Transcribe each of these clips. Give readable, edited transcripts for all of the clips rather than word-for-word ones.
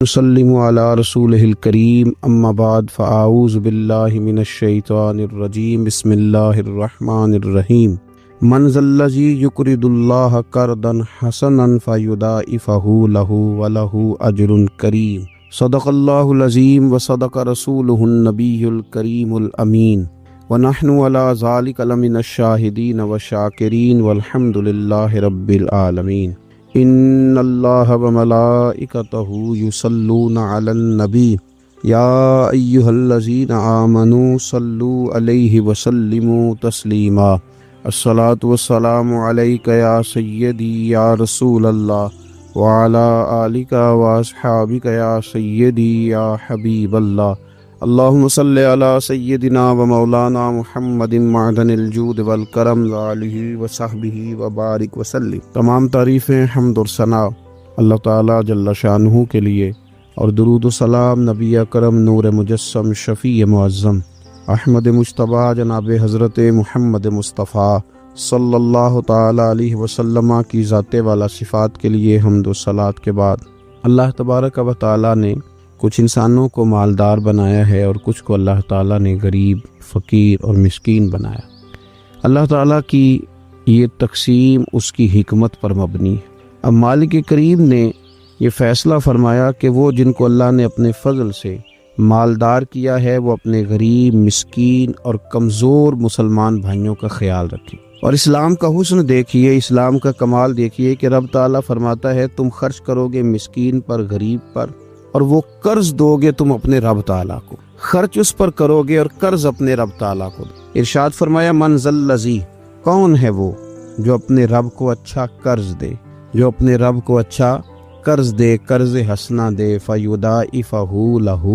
نسلم علی رسولہ الکریم اما بعد فاعوذ باللہ من الشیطان الرجیم بسم اللہ الرحمن الرحیم من ذا الذی یقرض اللہ قرضا حسنا فیضاعفہ لہ ولہ اجر کریم صدق اللہ العظیم وصدق رسولہ النبی الکریم الامین ونحن علی ذلک لمن الشاہدین والشاکرین والحمد للہ رب العالمین ان اللہ وملائکتہ یصلون علی النبی یا ایہا الذین آمنوا صلوا علیہ وسلموا تسلیما الصلاۃ والسلام علیک یا سیدی یا رسول اللہ وعلی آلک واصحابک یا سیدی یا حبیب اللہ اللہم صلی علی سیدنا و مولانا محمد معدن الجود والکرم وآلہ وصحبہ وبارک وسلم۔ تمام تعریفیں حمد و ثنا اللہ تعالیٰ جل شانہ کے لیے، اور درود و سلام نبی اکرم نور مجسم شفیع معظم احمد مجتبیٰ جناب حضرت محمد مصطفیٰ صلی اللہ تعالیٰ علیہ وسلم کی ذات والا صفات کے لیے حمد و صلات کے بعد، اللہ تبارک و تعالیٰ نے کچھ انسانوں کو مالدار بنایا ہے اور کچھ کو اللہ تعالیٰ نے غریب، فقیر اور مسکین بنایا۔ اللہ تعالیٰ کی یہ تقسیم اس کی حکمت پر مبنی ہے۔ اب مالک کریم نے یہ فیصلہ فرمایا کہ وہ جن کو اللہ نے اپنے فضل سے مالدار کیا ہے وہ اپنے غریب، مسکین اور کمزور مسلمان بھائیوں کا خیال رکھیں۔ اور اسلام کا حسن دیکھیے، اسلام کا کمال دیکھیے کہ رب تعالیٰ فرماتا ہے تم خرچ کرو گے مسکین پر، غریب پر، اور وہ قرض دو گے تم اپنے رب تعالیٰ کو، خرچ اس پر کرو گے اور قرض اپنے رب تعالیٰ کو۔ ارشاد فرمایا من ذا الذی، کون ہے وہ جو اپنے رب کو اچھا قرض دے، جو اپنے رب کو اچھا قرض دے، قرض حسنا دے، فیضاعفہ لہ،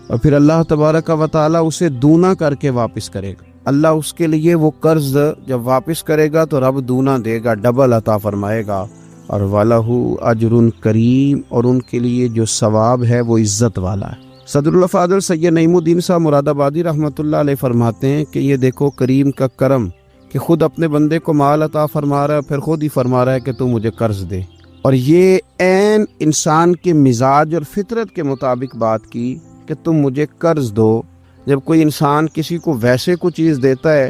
اور پھر اللہ تبارک و تعالیٰ اسے دونا کر کے واپس کرے گا۔ اللہ اس کے لیے وہ قرض جب واپس کرے گا تو رب دونا دے گا، ڈبل عطا فرمائے گا، اور وَلَهُ اجر کریم، اور ان کے لیے جو ثواب ہے وہ عزت والا ہے۔ صدر الفاضل سید نعیم الدین صاحب مراد آبادی رحمۃ اللہ علیہ فرماتے ہیں کہ یہ دیکھو کریم کا کرم کہ خود اپنے بندے کو مال عطا فرما رہا ہے، پھر خود ہی فرما رہا ہے کہ تو مجھے قرض دے، اور یہ عین انسان کے مزاج اور فطرت کے مطابق بات کی کہ تم مجھے قرض دو۔ جب کوئی انسان کسی کو ویسے کوئی چیز دیتا ہے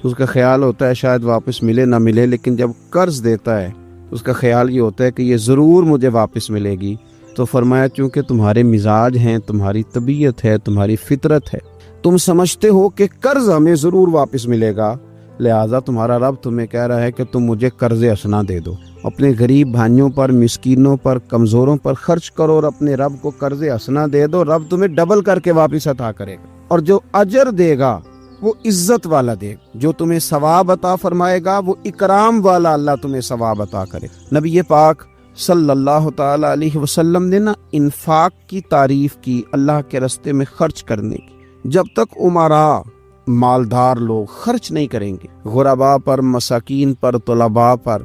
اس کا خیال ہوتا ہے شاید واپس ملے نہ ملے، لیکن جب قرض دیتا ہے اس کا خیال یہ ہوتا ہے کہ یہ ضرور مجھے واپس ملے گی۔ تو فرمایا چونکہ تمہارے مزاج ہیں، تمہاری طبیعت ہے، تمہاری فطرت ہے، تم سمجھتے ہو کہ قرض ہمیں ضرور واپس ملے گا، لہٰذا تمہارا رب تمہیں کہہ رہا ہے کہ تم مجھے قرض حسنا دے دو، اپنے غریب بھائیوں پر، مسکینوں پر، کمزوروں پر خرچ کرو اور اپنے رب کو قرض حسنا دے دو، رب تمہیں ڈبل کر کے واپس عطا کرے گا، اور جو اجر دے گا وہ عزت والا دے گا، جو تمہیں ثواب عطا فرمائے گا وہ اکرام والا اللہ تمہیں ثواب عطا کرے گا۔ نبی پاک صلی اللہ تعالی علیہ وسلم نے انفاق کی تعریف کی، اللہ کے راستے میں خرچ کرنے کی۔ جب تک امراء، مالدار لوگ خرچ نہیں کریں گے غرباء پر، مساکین پر، طلباء پر،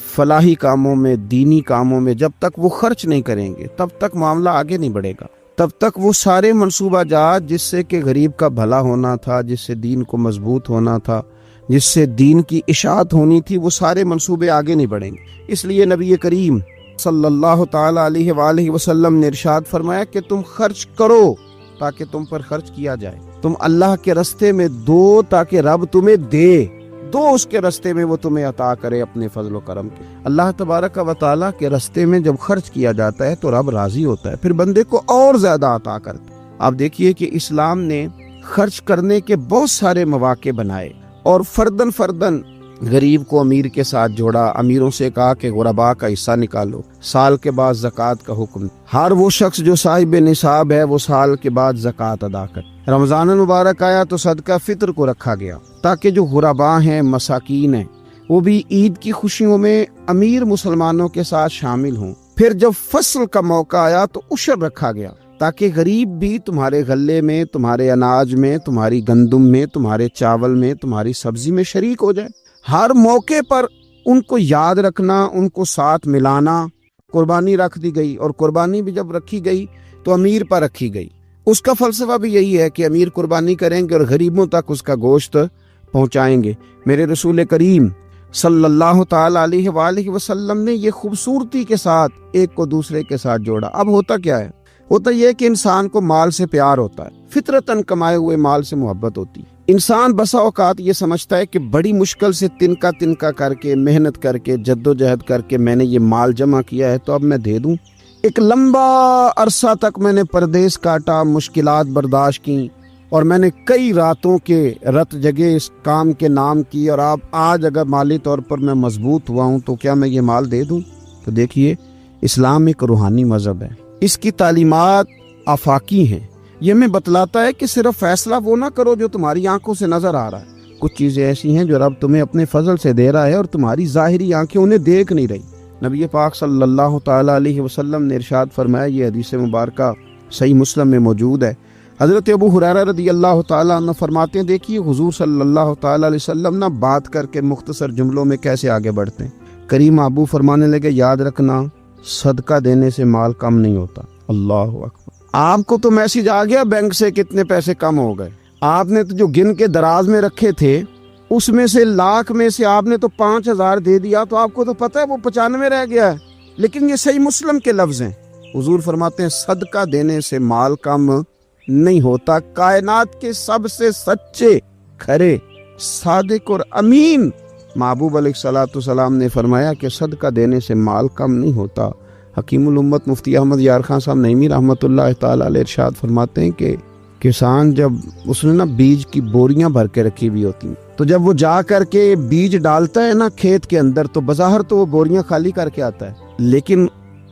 فلاحی کاموں میں، دینی کاموں میں، جب تک وہ خرچ نہیں کریں گے تب تک معاملہ آگے نہیں بڑھے گا، تب تک وہ سارے منصوبہ جات جس سے کہ غریب کا بھلا ہونا تھا، جس سے دین کو مضبوط ہونا تھا، جس سے دین کی اشاعت ہونی تھی، وہ سارے منصوبے آگے نہیں بڑھیں گے۔ اس لیے نبی کریم صلی اللہ تعالی علیہ وآلہ وسلم نے ارشاد فرمایا کہ تم خرچ کرو تاکہ تم پر خرچ کیا جائے، تم اللہ کے راستے میں دو تاکہ رب تمہیں دے، دو اس کے راستے میں وہ تمہیں عطا کرے اپنے فضل و کرم کے۔ اللہ تبارک و تعالیٰ کے راستے میں جب خرچ کیا جاتا ہے تو رب راضی ہوتا ہے، پھر بندے کو اور زیادہ عطا کرتا ہے۔ آپ دیکھیے کہ اسلام نے خرچ کرنے کے بہت سارے مواقع بنائے، اور فردن فردن غریب کو امیر کے ساتھ جوڑا، امیروں سے کہا کہ غرباء کا حصہ نکالو، سال کے بعد زکوٰۃ کا حکم، ہر وہ شخص جو صاحب نصاب ہے وہ سال کے بعد زکوٰۃ ادا کر۔ رمضان المبارک آیا تو صدقہ فطر کو رکھا گیا تاکہ جو غرباء ہیں، مساکین ہیں، وہ بھی عید کی خوشیوں میں امیر مسلمانوں کے ساتھ شامل ہوں۔ پھر جب فصل کا موقع آیا تو عشر رکھا گیا تاکہ غریب بھی تمہارے غلے میں، تمہارے اناج میں، تمہاری گندم میں، تمہارے چاول میں، تمہاری سبزی میں شریک ہو جائے۔ ہر موقع پر ان کو یاد رکھنا، ان کو ساتھ ملانا، قربانی رکھ دی گئی، اور قربانی بھی جب رکھی گئی تو امیر پر رکھی گئی۔ اس کا فلسفہ بھی یہی ہے کہ امیر قربانی کریں گے اور غریبوں تک اس کا گوشت پہنچائیں گے۔ میرے رسول کریم صلی اللہ تعالی علیہ وآلہ وسلم نے یہ خوبصورتی کے ساتھ ایک کو دوسرے کے ساتھ جوڑا۔ اب ہوتا کیا ہے ہوتا یہ ہے کہ انسان کو مال سے پیار ہوتا ہے، فطرتاً کمائے ہوئے مال سے محبت ہوتی ہے۔ انسان بسا اوقات یہ سمجھتا ہے کہ بڑی مشکل سے تنکا کر کے، محنت کر کے، جدوجہد کر کے میں نے یہ مال جمع کیا ہے تو اب میں دے دوں۔ ایک لمبا عرصہ تک میں نے پردیس کاٹا، مشکلات برداشت کی، اور میں نے کئی راتوں کے رت جگہ اس کام کے نام کی، اور آج اگر مالی طور پر میں مضبوط ہوا ہوں تو کیا میں یہ مال دے دوں؟ تو دیکھیے، اسلام ایک روحانی مذہب ہے، اس کی تعلیمات آفاقی ہیں۔ یہ ہمیں بتلاتا ہے کہ صرف فیصلہ وہ نہ کرو جو تمہاری آنکھوں سے نظر آ رہا ہے، کچھ چیزیں ایسی ہیں جو رب تمہیں اپنے فضل سے دے رہا ہے اور تمہاری ظاہری آنکھیں انہیں دیکھ نہیں رہی۔ نبی پاک صلی اللہ تعالی علیہ وسلم نے ارشاد فرمایا، یہ حدیث مبارکہ صحیح مسلم میں موجود ہے، حضرت ابو ہریرہ رضی اللہ تعالیٰ عنہ فرماتے ہیں، دیکھیے حضور صلی اللہ تعالیٰ علیہ وسلم نہ بات کر کے مختصر جملوں میں کیسے آگے بڑھتے ہیں۔ کریم ابو فرمانے لگے، یاد رکھنا صدقہ دینے سے مال کم نہیں ہوتا۔ اللہ اکبر! آپ کو تو میسج آ گیا بینک سے کتنے پیسے کم ہو گئے، آپ نے تو جو گن کے دراز میں رکھے تھے اس میں سے لاکھ میں سے آپ نے تو 5,000 دے دیا، تو آپ کو تو پتہ ہے وہ 95 رہ گیا ہے۔ لیکن یہ صحیح مسلم کے لفظ ہیں، حضور فرماتے ہیں صدقہ دینے سے مال کم نہیں ہوتا۔ کائنات کے سب سے سچے، کھرے، صادق اور امین محبوب علیہ الصلوۃ والسلام نے فرمایا کہ صدقہ دینے سے مال کم نہیں ہوتا۔ حکیم الامت مفتی احمد یار خان صاحب نعیمی رحمۃ اللہ تعالی علیہ ارشاد فرماتے ہیں کہ کسان جب اس نے نا بیج کی بوریاں بھر کے رکھی ہوئی ہوتی ہیں، تو جب وہ جا کر کے بیج ڈالتا ہے نا کھیت کے اندر، تو بظاہر تو وہ بوریاں خالی کر کے آتا ہے، لیکن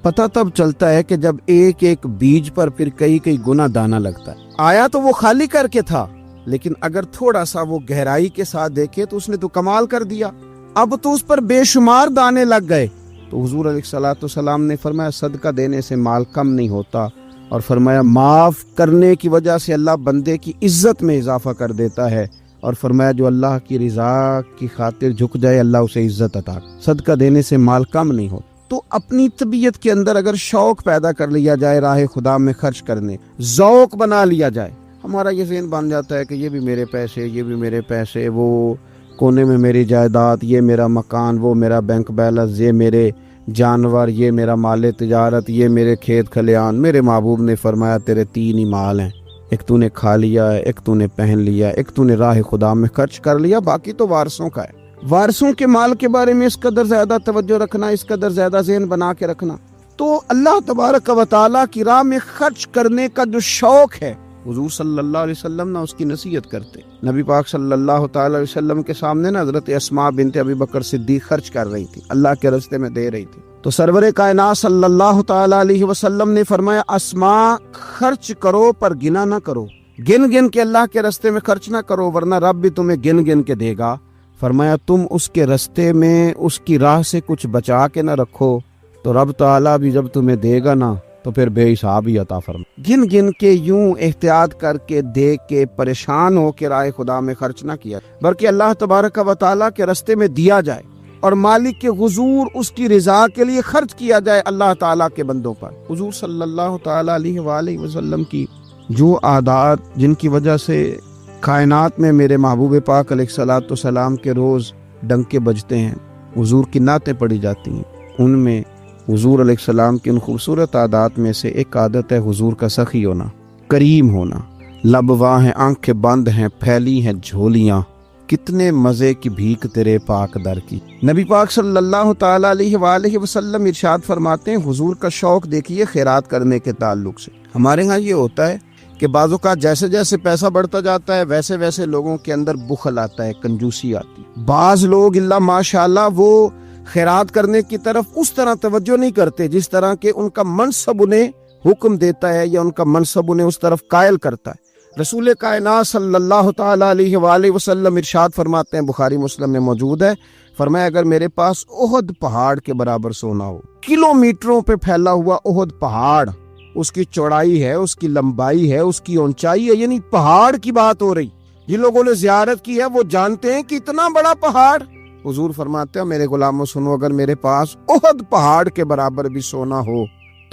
پتہ تب چلتا ہے کہ جب ایک ایک بیج پر پھر کئی گنا دانہ لگتا ہے۔ آیا تو وہ خالی کر کے تھا، لیکن اگر تھوڑا سا وہ گہرائی کے ساتھ دیکھے تو اس نے تو کمال کر دیا، اب تو اس پر بے شمار دانے لگ گئے۔ تو حضور علیہ الصلوۃ والسلام نے فرمایا صدقہ دینے سے مال کم نہیں ہوتا، اور فرمایا معاف کرنے کی وجہ سے اللہ بندے کی عزت میں اضافہ کر دیتا ہے، اور فرمایا جو اللہ کی رضا کی خاطر جھک جائے اللہ اسے عزت عطا۔ صدقہ دینے سے مال کم نہیں ہوتا۔ تو اپنی طبیعت کے اندر اگر شوق پیدا کر لیا جائے راہ خدا میں خرچ کرنے، ذوق بنا لیا جائے، ہمارا یہ ذہن بن جاتا ہے کہ یہ بھی میرے پیسے، یہ بھی میرے پیسے، وہ کونے میں میری جائیداد، یہ میرا مکان، وہ میرا بینک بیلنس، یہ میرے جانور، یہ میرا مال تجارت، یہ میرے کھیت کھلیان۔ میرے محبوب نے فرمایا تیرے 3 ہی مال ہیں، ایک تو نے کھا لیا ہے، ایک تو نے پہن لیا ہے، ایک تو نے راہ خدا میں خرچ کر لیا، باقی تو وارثوں کا ہے۔ وارثوں کے مال کے بارے میں اس قدر زیادہ توجہ رکھنا، اس قدر زیادہ ذہن بنا کے رکھنا، تو اللہ تبارک و تعالیٰ کی راہ میں خرچ کرنے کا جو شوق ہے، حضور صلی اللہ علیہ وسلم نہ اس کی نصیحت کرتے۔ نبی پاک صلی اللہ تعالی علیہ وسلم کے سامنے نا حضرت اسماء بنت ابی بکر صدیق خرچ کر رہی تھی، اللہ کے راستے میں دے رہی تھی، تو سرور کائنات صلی اللہ تعالی علیہ وسلم نے فرمایا اسماء خرچ کرو پر گنا نہ کرو، گن کے اللہ کے راستے میں خرچ نہ کرو، ورنہ رب بھی تمہیں گن کے دے گا۔ فرمایا تم اس کے راستے میں اس کی راہ سے کچھ بچا کے نہ رکھو تو رب تعالیٰ بھی جب تمہیں دے گا نا تو پھر بے حساب ہی عطا فرما۔ گن کے یوں احتیاط کر کے دیکھ کے پریشان ہو کے راہ خدا میں خرچ نہ کیا، بلکہ اللہ تبارک و تعالیٰ کے راستے میں دیا جائے اور مالک کے حضور اس کی رضا کے لیے خرچ کیا جائے اللہ تعالیٰ کے بندوں پر۔ حضور صلی اللہ تعالیٰ علیہ وآلہ وسلم کی جو عادات جن کی وجہ سے کائنات میں میرے محبوب پاک علیہ الصلوۃ والسلام کے روز ڈنکے بجتے ہیں، حضور کی نعتیں پڑھی جاتی ہیں، ان میں حضور علیہ السلام کی ان خوبصورت عادات میں سے ایک عادت ہے حضور کا سخی ہونا، کریم ہونا۔ لب واں ہیں، آنکھیں بند ہیں، پھیلی ہیں جھولیاں، کتنے مزے کی بھیک تیرے پاک در کی۔ نبی پاک صلی اللہ تعالی علیہ وآلہ وسلم ارشاد فرماتے ہیں حضور کا شوق دیکھیے خیرات کرنے کے تعلق سے۔ ہمارے ہاں یہ ہوتا ہے کہ بعض اوقات جیسے جیسے پیسہ بڑھتا جاتا ہے ویسے ویسے لوگوں کے اندر بخل آتا ہے، کنجوسی آتی ہے۔ بعض لوگ اللہ ماشاءاللہ وہ خیرات کرنے کی طرف اس طرح توجہ نہیں کرتے جس طرح کہ ان کا منصب انہیں حکم دیتا ہے یا ان کا منصب انہیں اس طرف قائل کرتا ہے۔ رسول کائنات صلی اللہ تعالی علیہ وآلہ وسلم ارشاد فرماتے ہیں، بخاری مسلم میں موجود ہے، فرمایا اگر میرے پاس احد پہاڑ کے برابر سونا ہو، کلومیٹروں پہ پھیلا ہوا احد پہاڑ، اس کی چوڑائی ہے، اس کی لمبائی ہے، اس کی اونچائی ہے، یعنی پہاڑ کی بات ہو رہی، جن لوگوں نے زیارت کی ہے وہ جانتے ہیں کہ اتنا بڑا پہاڑ۔ حضور فرماتے ہیں میرے غلاموں سنو، اگر میرے پاس احد پہاڑ کے برابر بھی سونا ہو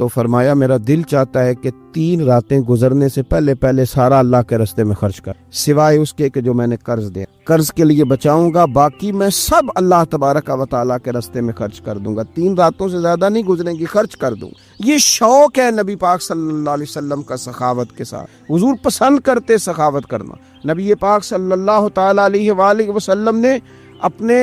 تو فرمایا میرا دل چاہتا ہے کہ 3 راتیں گزرنے سے پہلے پہلے سارا اللہ کے راستے میں خرچ کر، سوائے اس کے کہ جو میں نے قرض دیا، قرض کے لیے بچاؤں گا، باقی میں سب اللہ تبارک و تعالیٰ کے راستے میں خرچ کر دوں گا، 3 راتوں سے زیادہ نہیں گزریں گی، خرچ کر دوں۔ یہ شوق ہے نبی پاک صلی اللہ علیہ وسلم کا سخاوت کے ساتھ۔ حضور پسند کرتے سخاوت کرنا۔ نبی پاک صلی اللہ تعالیٰ علیہ وآلہ وسلم نے اپنے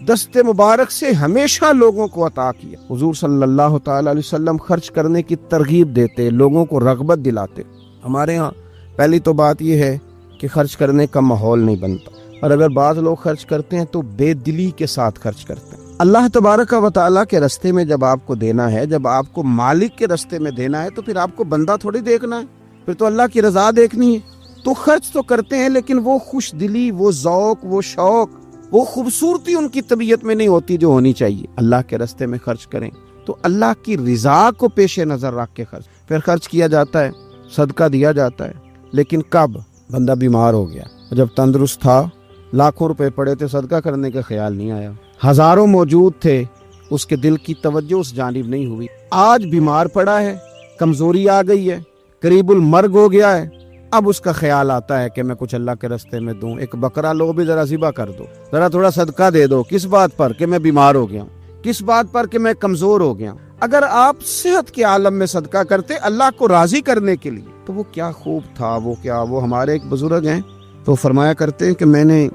دست مبارک سے ہمیشہ لوگوں کو عطا کیا۔ حضور صلی اللہ تعالیٰ علیہ وسلم خرچ کرنے کی ترغیب دیتے، لوگوں کو رغبت دلاتے۔ ہمارے ہاں پہلی تو بات یہ ہے کہ خرچ کرنے کا ماحول نہیں بنتا، اور اگر بعض لوگ خرچ کرتے ہیں تو بے دلی کے ساتھ خرچ کرتے ہیں۔ اللہ تبارک و تعالیٰ کے راستے میں جب آپ کو دینا ہے، جب آپ کو مالک کے راستے میں دینا ہے، تو پھر آپ کو بندہ تھوڑی دیکھنا ہے، پھر تو اللہ کی رضا دیکھنی ہے۔ تو خرچ تو کرتے ہیں، لیکن وہ خوش دلی، وہ ذوق، وہ شوق، وہ خوبصورتی ان کی طبیعت میں نہیں ہوتی جو ہونی چاہیے۔ اللہ کے راستے میں خرچ کریں تو اللہ کی رضا کو پیش نظر رکھ کے پھر خرچ کیا جاتا ہے، صدقہ دیا جاتا ہے۔ لیکن کب بندہ بیمار ہو گیا، جب تندرست تھا، لاکھوں روپے پڑے تھے، صدقہ کرنے کا خیال نہیں آیا، ہزاروں موجود تھے، اس کے دل کی توجہ اس جانب نہیں ہوئی، آج بیمار پڑا ہے، کمزوری آ گئی ہے، قریب المرگ ہو گیا ہے، اب اس کا خیال آتا ہے کہ میں کچھ اللہ کے راستے میں دوں، ایک بکرا لو بھی ذرا ذبح کر دو، ذرا تھوڑا صدقہ دے دو۔ کس بات پر؟ کہ میں بیمار ہو گیا ہوں، کس بات پر؟ کہ میں کمزور ہو گیا ہوں۔ اگر آپ صحت کے عالم میں صدقہ کرتے اللہ کو راضی کرنے کے لیے تو وہ کیا خوب تھا۔ وہ ہمارے ایک بزرگ ہیں تو فرمایا کرتے ہیں کہ میں نے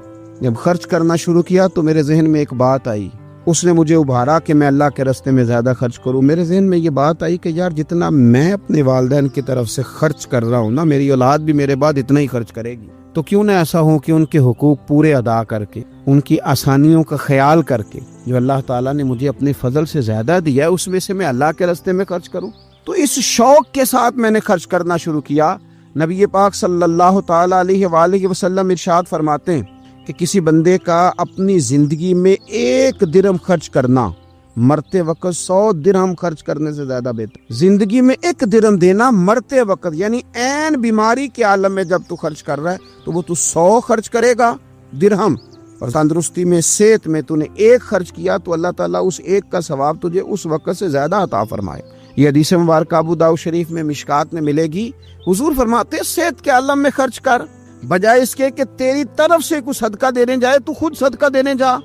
جب خرچ کرنا شروع کیا تو میرے ذہن میں ایک بات آئی، اس نے مجھے ابھارا کہ میں اللہ کے راستے میں زیادہ خرچ کروں۔ میرے ذہن میں یہ بات آئی کہ یار جتنا میں اپنے والدین کی طرف سے خرچ کر رہا ہوں نا، میری اولاد بھی میرے بعد اتنا ہی خرچ کرے گی، تو کیوں نہ ایسا ہو کہ ان کے حقوق پورے ادا کر کے، ان کی آسانیوں کا خیال کر کے، جو اللہ تعالیٰ نے مجھے اپنے فضل سے زیادہ دیا ہے اس میں سے میں اللہ کے راستے میں خرچ کروں۔ تو اس شوق کے ساتھ میں نے خرچ کرنا شروع کیا۔ نبی پاک صلی اللہ تعالیٰ علیہ وآلہ وسلم ارشاد فرماتے ہیں کہ کسی بندے کا اپنی زندگی میں 1 درہم خرچ کرنا مرتے وقت 100 درہم خرچ کرنے سے زیادہ بہتر۔ زندگی میں 1 درہم دینا مرتے وقت، یعنی عین بیماری کے عالم میں جب تو خرچ کر رہا ہے تو وہ تو 100 خرچ کرے گا درہم، اور تندرستی میں، صحت میں تو نے 1 خرچ کیا تو اللہ تعالیٰ اس 1 کا ثواب تجھے اس وقت سے زیادہ عطا فرمائے۔ یہ حدیث مبارکہ ابو داؤد شریف میں مشکات میں ملے گی۔ حضور فرماتے ہیں صحت کے عالم میں خرچ کر، بجائے اس کے کہ تیری طرف سے کچھ صدقہ دینے جائے تو خود صدقہ دینے جا،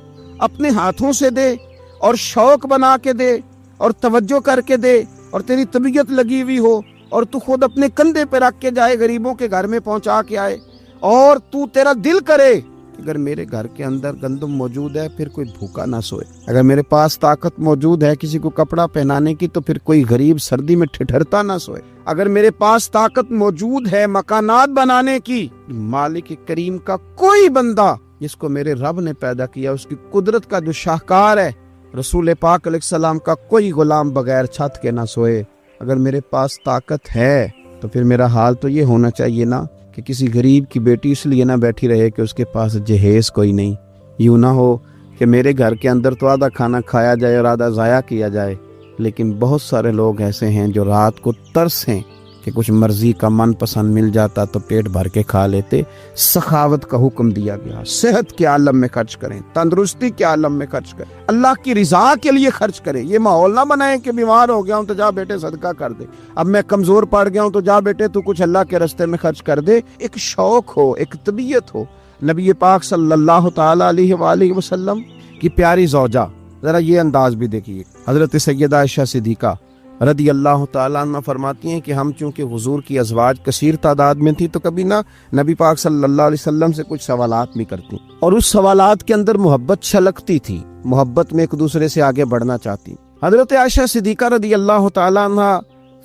اپنے ہاتھوں سے دے اور شوق بنا کے دے اور توجہ کر کے دے، اور تیری طبیعت لگی ہوئی ہو اور تو خود اپنے کندھے پہ رکھ کے جائے، غریبوں کے گھر میں پہنچا کے آئے، اور تو تیرا دل کرے اگر میرے گھر کے اندر گندم موجود ہے پھر کوئی بھوکا نہ سوئے، اگر میرے پاس طاقت موجود ہے کسی کو کپڑا پہنانے کی تو پھر کوئی غریب سردی میں ٹھٹھرتا نہ سوئے، اگر میرے پاس طاقت موجود ہے مکانات بنانے کی، مالک کریم کا کوئی بندہ جس کو میرے رب نے پیدا کیا، اس کی قدرت کا جو شاہکار ہے رسول پاک علیہ السلام کا کوئی غلام بغیر چھت کے نہ سوئے، اگر میرے پاس طاقت ہے تو پھر میرا حال تو یہ ہونا چاہیے نا کہ کسی غریب کی بیٹی اس لیے نہ بیٹھی رہے کہ اس کے پاس جہیز کوئی نہیں، یوں نہ ہو کہ میرے گھر کے اندر تو آدھا کھانا کھایا جائے اور آدھا ضائع کیا جائے۔ لیکن بہت سارے لوگ ایسے ہیں جو رات کو ترس ہیں کہ کچھ مرضی کا من پسند مل جاتا تو پیٹ بھر کے کھا لیتے۔ سخاوت کا حکم دیا گیا، صحت کے عالم میں خرچ کریں، تندرستی کے عالم میں خرچ کریں، اللہ کی رضا کے لیے خرچ کریں۔ یہ ماحول نہ بنائیں کہ بیمار ہو گیا ہوں تو جا بیٹے صدقہ کر دے، اب میں کمزور پڑ گیا ہوں تو جا بیٹے تو کچھ اللہ کے راستے میں خرچ کر دے۔ ایک شوق ہو، ایک طبیعت ہو۔ نبی پاک صلی اللہ تعالیٰ علیہ وآلہ وسلم کی پیاری زوجہ، ذرا یہ انداز بھی دیکھیے، حضرت سیدہ عائشہ صدیقہ رضی اللہ تعالیٰ عنہ فرماتی ہیں کہ ہم چونکہ حضور کی ازواج کثیر تعداد میں تھی تو کبھی نہ نبی پاک صلی اللہ علیہ وسلم سے کچھ سوالات بھی کرتی، اور اس سوالات کے اندر محبت چھلکتی تھی، محبت میں ایک دوسرے سے آگے بڑھنا چاہتی۔ حضرت عائشہ صدیقہ رضی اللہ تعالیٰ عنہ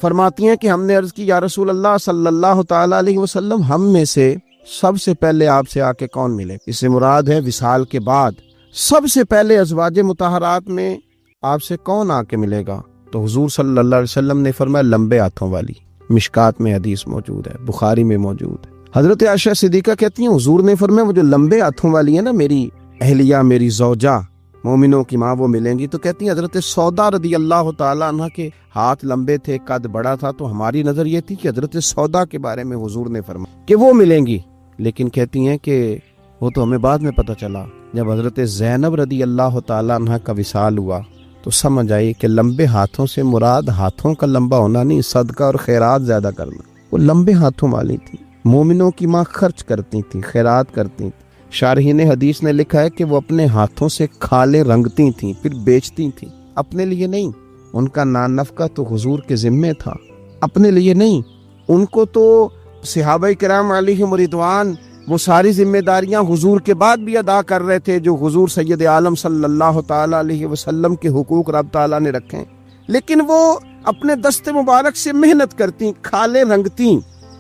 فرماتی ہیں کہ ہم نے عرض کی یا رسول اللہ صلی اللہ تعالیٰ علیہ وسلم، ہم میں سے سب سے پہلے آپ سے آ کے کون ملے؟ اس سے مراد ہے وصال کے بعد سب سے پہلے ازواج مطہرات میں آپ سے کون آ کے ملے گا؟ تو حضور صلی اللہ علیہ وسلم نے فرمایا لمبے ہاتھوں والی۔ مشکات میں حدیث موجود ہے، بخاری میں موجود ہے۔ حضرت عائشہ صدیقہ کہتی ہیں حضور نے فرمایا وہ جو لمبے ہاتھوں والی ہے نا، میری اہلیہ، میری زوجہ، مومنوں کی ماں، وہ ملیں گی۔ تو کہتی ہیں حضرت سودا رضی اللہ تعالیٰ عنہ کے ہاتھ لمبے تھے، قد بڑا تھا، تو ہماری نظر یہ تھی کہ حضرت سودا کے بارے میں حضور نے فرمایا کہ وہ ملیں گی، لیکن کہتی ہیں کہ وہ تو ہمیں بعد میں پتہ چلا جب حضرت زینب رضی اللہ تعالیٰ عنہ کا وصال ہوا تو سمجھ آئی کہ لمبے ہاتھوں سے مراد ہاتھوں کا لمبا ہونا نہیں، صدقہ اور خیرات زیادہ کرنا۔ وہ لمبے ہاتھوں والی تھی، مومنوں کی ماں خرچ کرتی تھی، خیرات کرتی تھی۔ شارحین حدیث نے لکھا ہے کہ وہ اپنے ہاتھوں سے کھالیں رنگتی تھیں پھر بیچتی تھیں، اپنے لیے نہیں۔ ان کا نان نفقہ تو حضور کے ذمے تھا، اپنے لیے نہیں۔ ان کو تو صحابہ کرام علیہم رضوان وہ ساری ذمہ داریاں حضور کے بعد بھی ادا کر رہے تھے جو حضور سید عالم صلی اللہ تعالی علیہ وسلم کے حقوق رب تعالیٰ نے رکھے ہیں، لیکن وہ اپنے دست مبارک سے محنت کرتی، کھالیں رنگتی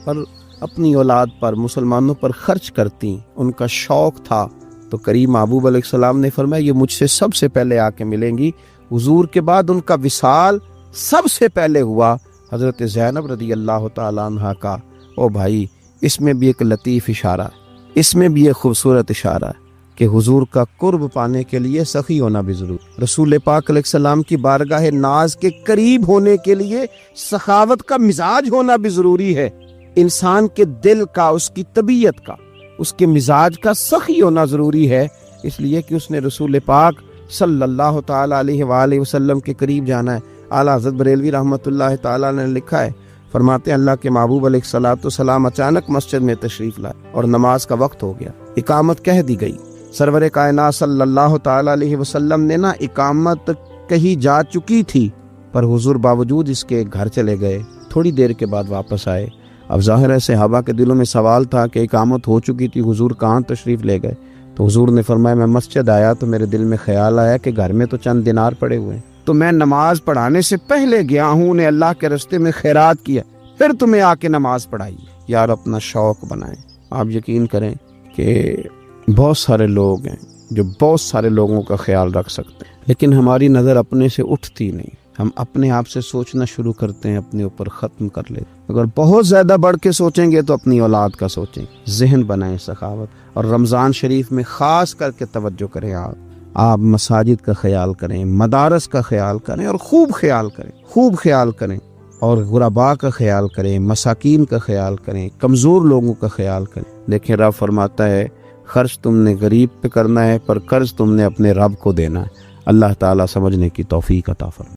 اور اپنی اولاد پر، مسلمانوں پر خرچ کرتی۔ ان کا شوق تھا۔ تو کریم محبوب علیہ السلام نے فرمایا یہ مجھ سے سب سے پہلے آ کے ملیں گی۔ حضور کے بعد ان کا وصال سب سے پہلے ہوا حضرت زینب رضی اللہ تعالیٰ عنہ کا۔ او بھائی، اس میں بھی ایک لطیف اشارہ ہے، اس میں بھی ایک خوبصورت اشارہ ہے کہ حضور کا قرب پانے کے لیے سخی ہونا بھی ضروری۔ رسول پاک علیہ السلام کی بارگاہ ناز کے قریب ہونے کے لیے سخاوت کا مزاج ہونا بھی ضروری ہے۔ انسان کے دل کا، اس کی طبیعت کا، اس کے مزاج کا سخی ہونا ضروری ہے، اس لیے کہ اس نے رسول پاک صلی اللہ تعالی علیہ وآلہ وسلم کے قریب جانا ہے۔ اعلیٰ حضرت بریلوی رحمۃ اللہ تعالی نے لکھا ہے، فرماتے ہیں اللہ کے محبوب علیہ الصلوۃ والسلام اچانک مسجد میں تشریف لائے اور نماز کا وقت ہو گیا، اقامت کہہ دی گئی۔ سرور کائنات صلی اللہ تعالی علیہ وسلم نے اقامت کہی جا چکی تھی، پر حضور باوجود اس کے گھر چلے گئے، تھوڑی دیر کے بعد واپس آئے۔ اب ظاہر ہے صحابہ کے دلوں میں سوال تھا کہ اقامت ہو چکی تھی، حضور کہاں تشریف لے گئے؟ تو حضور نے فرمایا میں مسجد آیا تو میرے دل میں خیال آیا کہ گھر میں تو چند دینار پڑے ہوئے ہیں، تو میں نماز پڑھانے سے پہلے گیا ہوں، نے اللہ کے راستے میں خیرات کیا، پھر تمہیں آ کے نماز پڑھائی۔ یار اپنا شوق بنائیں۔ آپ یقین کریں کہ بہت سارے لوگ ہیں جو بہت سارے لوگوں کا خیال رکھ سکتے ہیں، لیکن ہماری نظر اپنے سے اٹھتی نہیں۔ ہم اپنے آپ سے سوچنا شروع کرتے ہیں، اپنے اوپر ختم کر لیتے۔ اگر بہت زیادہ بڑھ کے سوچیں گے تو اپنی اولاد کا سوچیں۔ ذہن بنائیں سخاوت، اور رمضان شریف میں خاص کر کے توجہ کریں۔ آپ مساجد کا خیال کریں، مدارس کا خیال کریں، اور خوب خیال کریں، اور غرباء کا خیال کریں، مساکین کا خیال کریں، کمزور لوگوں کا خیال کریں۔ دیکھیں رب فرماتا ہے خرچ تم نے غریب پہ کرنا ہے، پر قرض تم نے اپنے رب کو دینا ہے۔ اللہ تعالیٰ سمجھنے کی توفیق عطا فرمائے۔